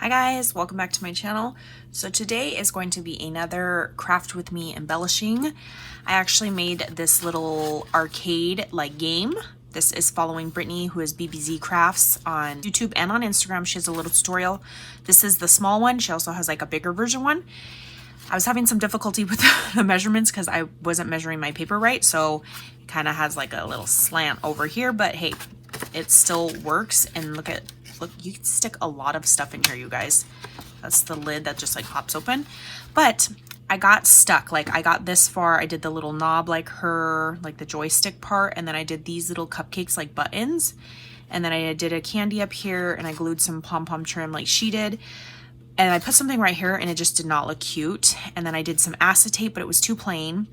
Hi guys, welcome back to my channel. So today is going to be another craft with me embellishing. I actually made this little arcade like game. This is following Brittany, who is BBZ Crafts on YouTube and on Instagram. She has a little tutorial. This is the small one. She also has like a bigger version one. I was having some difficulty with the measurements because I wasn't measuring my paper right, so it kind of has like a little slant over here, but hey, it still works. And look, you can stick a lot of stuff in here, you guys. That's the lid that just like pops open. But I got stuck. Like I got this far. I did the little knob like her, like the joystick part, and then I did these little cupcakes like buttons. And then I did a candy up here, and I glued some pom-pom trim like she did. And I put something right here and it just did not look cute. And then I did some acetate, but it was too plain.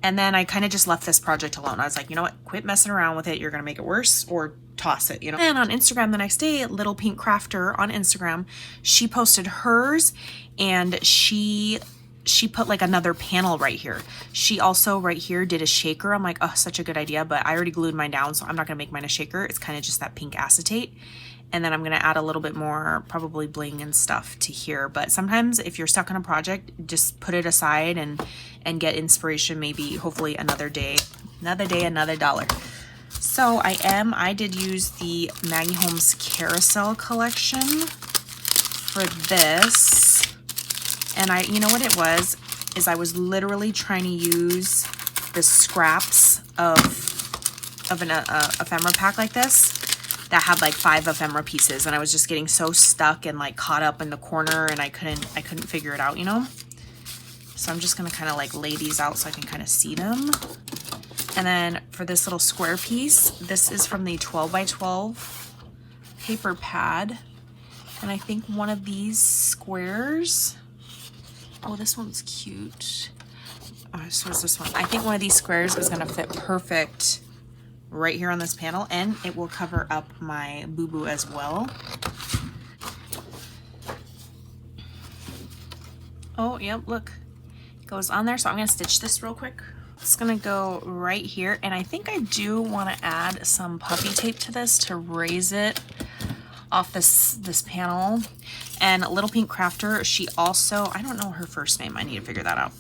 And then I kind of just left this project alone. I was like, you know what, quit messing around with it. You're gonna make it worse, or toss it, you know? And on Instagram the next day, Little Pink Crafter on Instagram, she posted hers, and she put like another panel right here. She also right here did a shaker. I'm like, oh, such a good idea, but I already glued mine down, so I'm not gonna make mine a shaker. It's kind of just that pink acetate. And then I'm gonna add a little bit more probably bling and stuff to here. But sometimes if you're stuck on a project, just put it aside and get inspiration, maybe hopefully another day, another dollar. So I did use the Maggie Holmes Carousel collection for this. And you know what it was, is I was literally trying to use the scraps of an ephemera pack like this that had like 5 ephemera pieces, and I was just getting so stuck and like caught up in the corner, and I couldn't figure it out, you know? So I'm just gonna kind of like lay these out so I can kind of see them. And then for this little square piece, this is from the 12 by 12 paper pad. And I think one of these squares, oh, this one's cute. Oh, so is this one. I think one of these squares is gonna fit perfect right here on this panel, and it will cover up my boo-boo as well. Oh, yep, look, it goes on there. So I'm gonna stitch this real quick. It's gonna go right here, and I think I do want to add some puffy tape to this to raise it off this panel. And Little Pink Crafter, she also, I don't know her first name, I need to figure that out.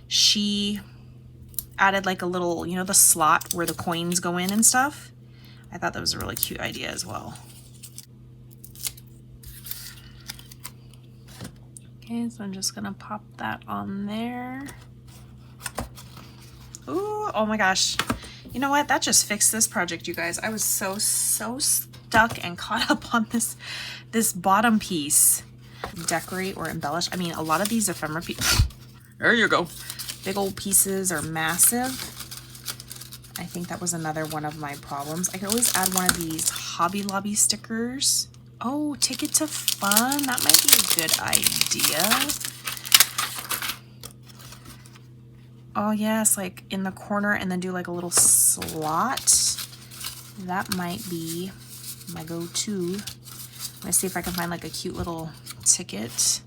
She added like a little, you know, the slot where the coins go in and stuff. I thought that was a really cute idea as well. Okay, so I'm just gonna pop that on there. Ooh, oh my gosh. You know what? That just fixed this project, you guys. I was so stuck and caught up on this bottom piece. Decorate or embellish. I mean, a lot of these ephemera pieces, there you go. Big old pieces are massive. I think that was another one of my problems. I could always add one of these Hobby Lobby stickers. Oh, Ticket to Fun. That might be a good idea. Oh yes, like in the corner, and then do like a little slot. That might be my go-to. Let's see if I can find like a cute little ticket.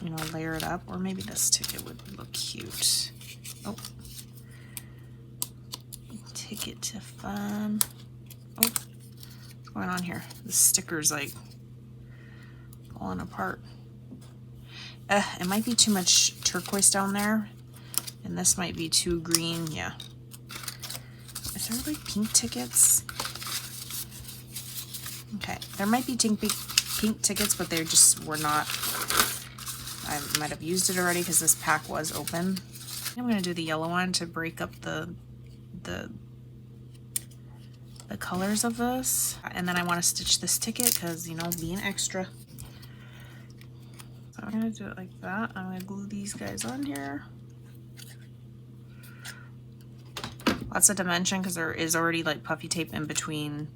You know, layer it up, or maybe this ticket would look cute. Oh, Ticket to Fun. Oh, what's going on here? The sticker's like falling apart. It might be too much turquoise down there, and this might be too green. Yeah. Is there like pink tickets? Okay, there might be pink tickets, but they just were not. I might have used it already because this pack was open. I'm gonna do the yellow one to break up the colors of this, and then I want to stitch this ticket because, you know, being extra. So I'm gonna do it like that. I'm gonna glue these guys on here. Lots of dimension because there is already like puffy tape in between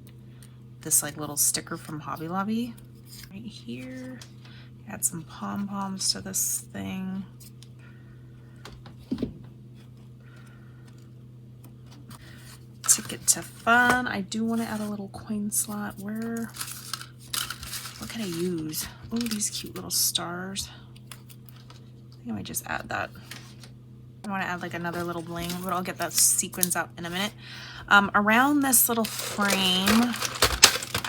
this like little sticker from Hobby Lobby. Right here. Add some pom-poms to this thing. Ticket to Fun. I do want to add a little coin slot. What can I use? Oh, these cute little stars. I think I might just add that. I want to add like another little bling, but I'll get that sequins out in a minute. Around this little frame,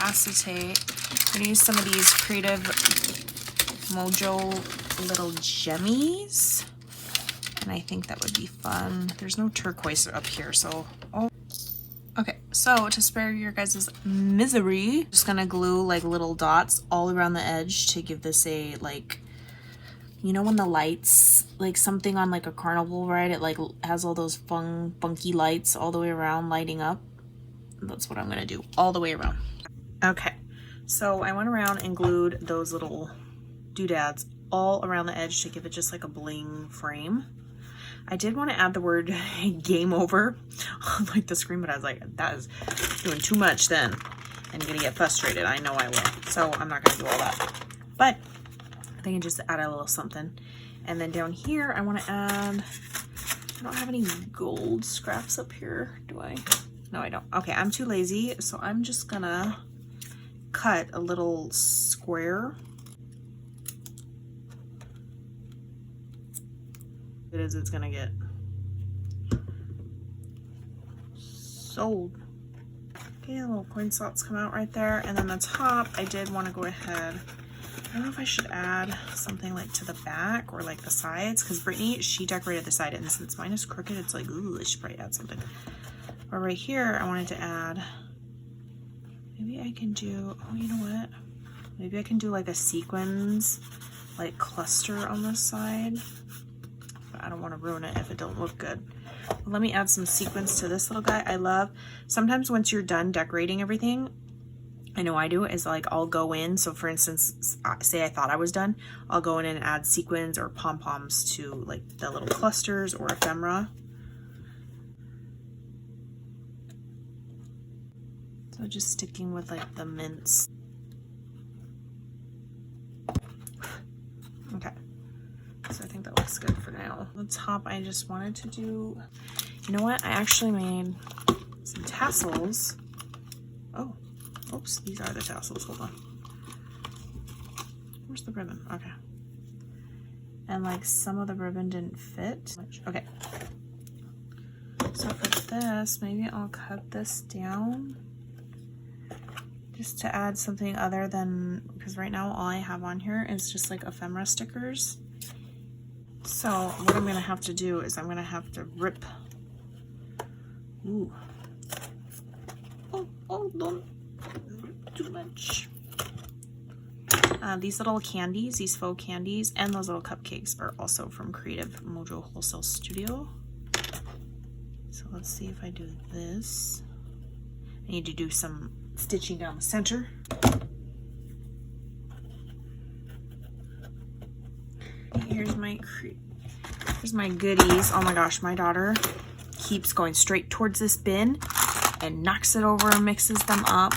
acetate. I'm gonna use some of these Creative Mojo little jemmies, and I think that would be fun. There's no turquoise up here, so okay, so to spare your guys' misery, just gonna glue like little dots all around the edge to give this a, like, you know when the lights, like something on like a carnival ride, it like has all those funky lights all the way around lighting up? That's what I'm gonna do all the way around. Okay, so I went around and glued those little doodads all around the edge to give it just like a bling frame. I did want to add the word game over on like the screen, but I was like, that is doing too much then. I'm gonna get frustrated. I know I will. So I'm not gonna do all that. But I think I just add a little something. And then down here, I want to add, I don't have any gold scraps up here, do I? No, I don't. Okay, I'm too lazy, so I'm just gonna cut a little square. It is, it's gonna get sold. Okay, little coin slots come out right there. And then the top, I did want to go ahead, I don't know if I should add something like to the back or like the sides, because Brittany, she decorated the side, and since mine is crooked, it's like, ooh, I should probably add something. But right here, I wanted to add, maybe I can do, oh, you know what? Maybe I can do like a sequins, like cluster on this side. But I don't want to ruin it if it don't look good. But let me add some sequins to this little guy. I love, sometimes once you're done decorating everything, I know I do, is like I'll go in, so for instance, say I thought I was done, I'll go in and add sequins or pom-poms to like the little clusters or ephemera. So just sticking with like the mints. Okay, so I think that looks good for now. The top, I just wanted to do, you know what? I actually made some tassels. Oh, oops, these are the tassels, hold on. Where's the ribbon? Okay. And like some of the ribbon didn't fit. Okay. So for this, maybe I'll cut this down just to add something other than, because right now all I have on here is just like ephemera stickers. So what I'm gonna have to do is I'm gonna have to rip. Ooh. Oh, don't rip too much. These little candies, these faux candies, and those little cupcakes are also from Creative Mojo Wholesale Studio. So let's see if I do this. I need to do some stitching down the center. Here's my goodies. Oh my gosh, my daughter keeps going straight towards this bin and knocks it over and mixes them up.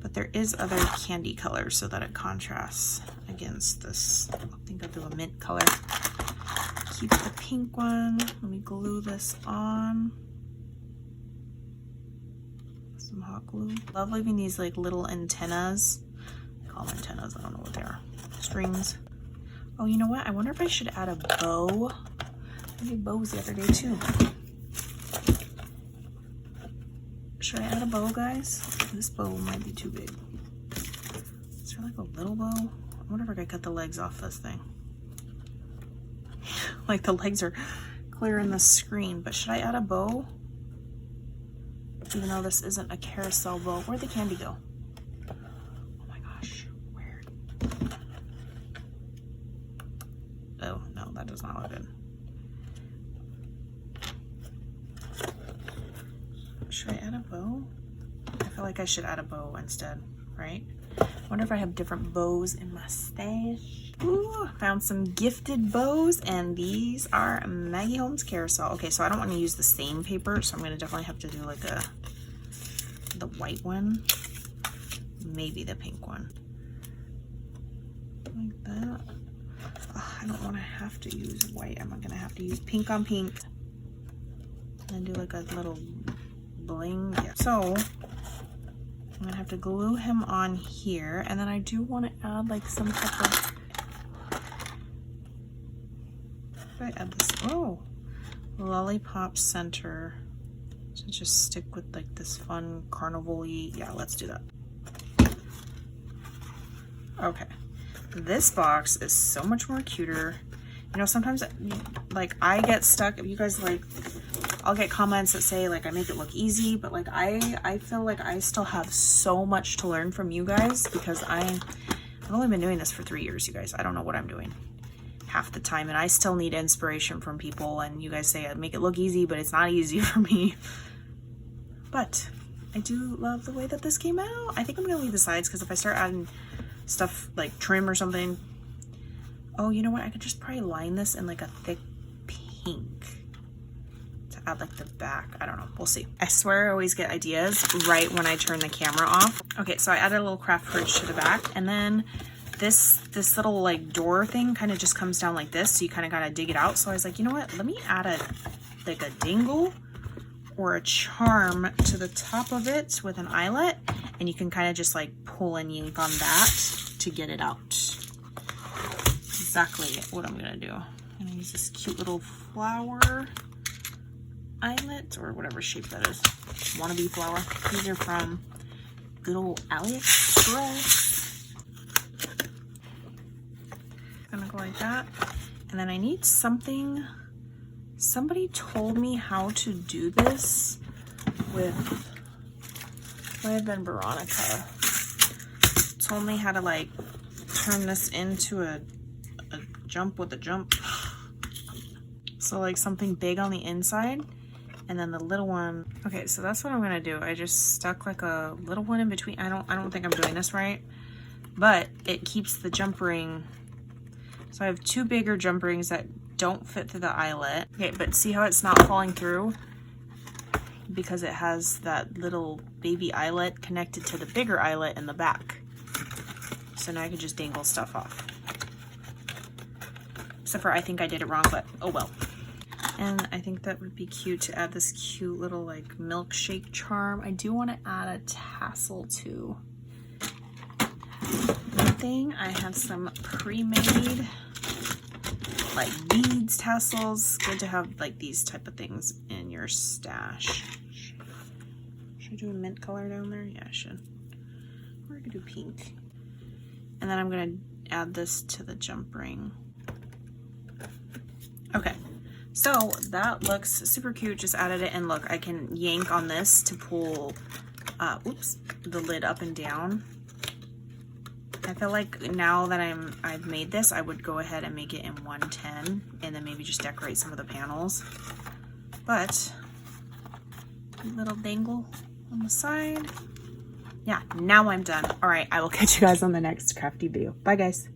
But there is other candy colors so that it contrasts against this. I think I'll do a mint color. Keep the pink one. Let me glue this on. Some hot glue. Love leaving these like little antennas. I call them antennas, I don't know what they are. Strings. Oh, you know what? I wonder if I should add a bow. I did bows the other day too. Should I add a bow, guys? This bow might be too big. Is there like a little bow? I wonder if I could cut the legs off this thing. Like the legs are clear in the screen, but should I add a bow? Even though this isn't a carousel bow. Where'd the candy go? Oh my gosh, where? Oh no, that does not look good. Should I add a bow? I feel like I should add a bow instead, right? I wonder if I have different bows in my stash. Ooh, found some gifted bows, and these are Maggie Holmes Carousel. Okay, so I don't want to use the same paper, so I'm going to definitely have to do like the white one, maybe the pink one, like that. Oh, I don't want to have to use white. I'm not going to have to use pink on pink, and do like a little bling. Yeah. So I'm gonna have to glue him on here, and then I do want to add like some type of, if I add this, oh, lollipop center to just stick with like this fun carnival-y. Yeah, let's do that. Okay, this box is so much more cuter. You know, sometimes like I get stuck, if you guys like, I'll get comments that say like I make it look easy, but like I feel like I still have so much to learn from you guys, because I've only been doing this for 3 years, you guys. I don't know what I'm doing half the time, and I still need inspiration from people, and you guys say I make it look easy, but it's not easy for me. But I do love the way that this came out. I think I'm gonna leave the sides, because if I start adding stuff like trim or something, oh, you know what, I could just probably line this in like a thick pink to add like the back. I don't know, we'll see. I swear I always get ideas right when I turn the camera off. Okay, so I added a little craft bridge to the back, and then this little like door thing kind of just comes down like this, so you kind of gotta dig it out. So I was like, you know what, let me add a like a dangle or a charm to the top of it with an eyelet, and you can kind of just like pull and yank on that to get it out. Exactly what I'm gonna do. I'm gonna use this cute little flower eyelet, or whatever shape that is. Wannabe flower. These are from good old AliExpress. Gonna go like that, and then I need something. Somebody told me how to do this with, might have been Veronica, told me how to like turn this into a jump with a jump. So like something big on the inside, and then the little one. Okay, so that's what I'm gonna do. I just stuck like a little one in between. I don't think I'm doing this right, but it keeps the jump ring. So I have 2 bigger jump rings that don't fit through the eyelet. Okay, but see how it's not falling through? Because it has that little baby eyelet connected to the bigger eyelet in the back. So now I can just dangle stuff off. Except for I think I did it wrong, but oh well. And I think that would be cute to add this cute little like milkshake charm. I do want to add a tassel too. One thing, I have some pre-made like beads, tassels. Good to have like these type of things in your stash. Should I do a mint color down there? Yeah, I should. Or I could do pink. And then I'm gonna add this to the jump ring. Okay, so that looks super cute. Just added it, and look, I can yank on this to pull oops, the lid up and down. I feel like now that I've made this, I would go ahead and make it in 110 and then maybe just decorate some of the panels. But little dangle on the side. Yeah, now I'm done. All right, I will catch you guys on the next crafty video. Bye guys.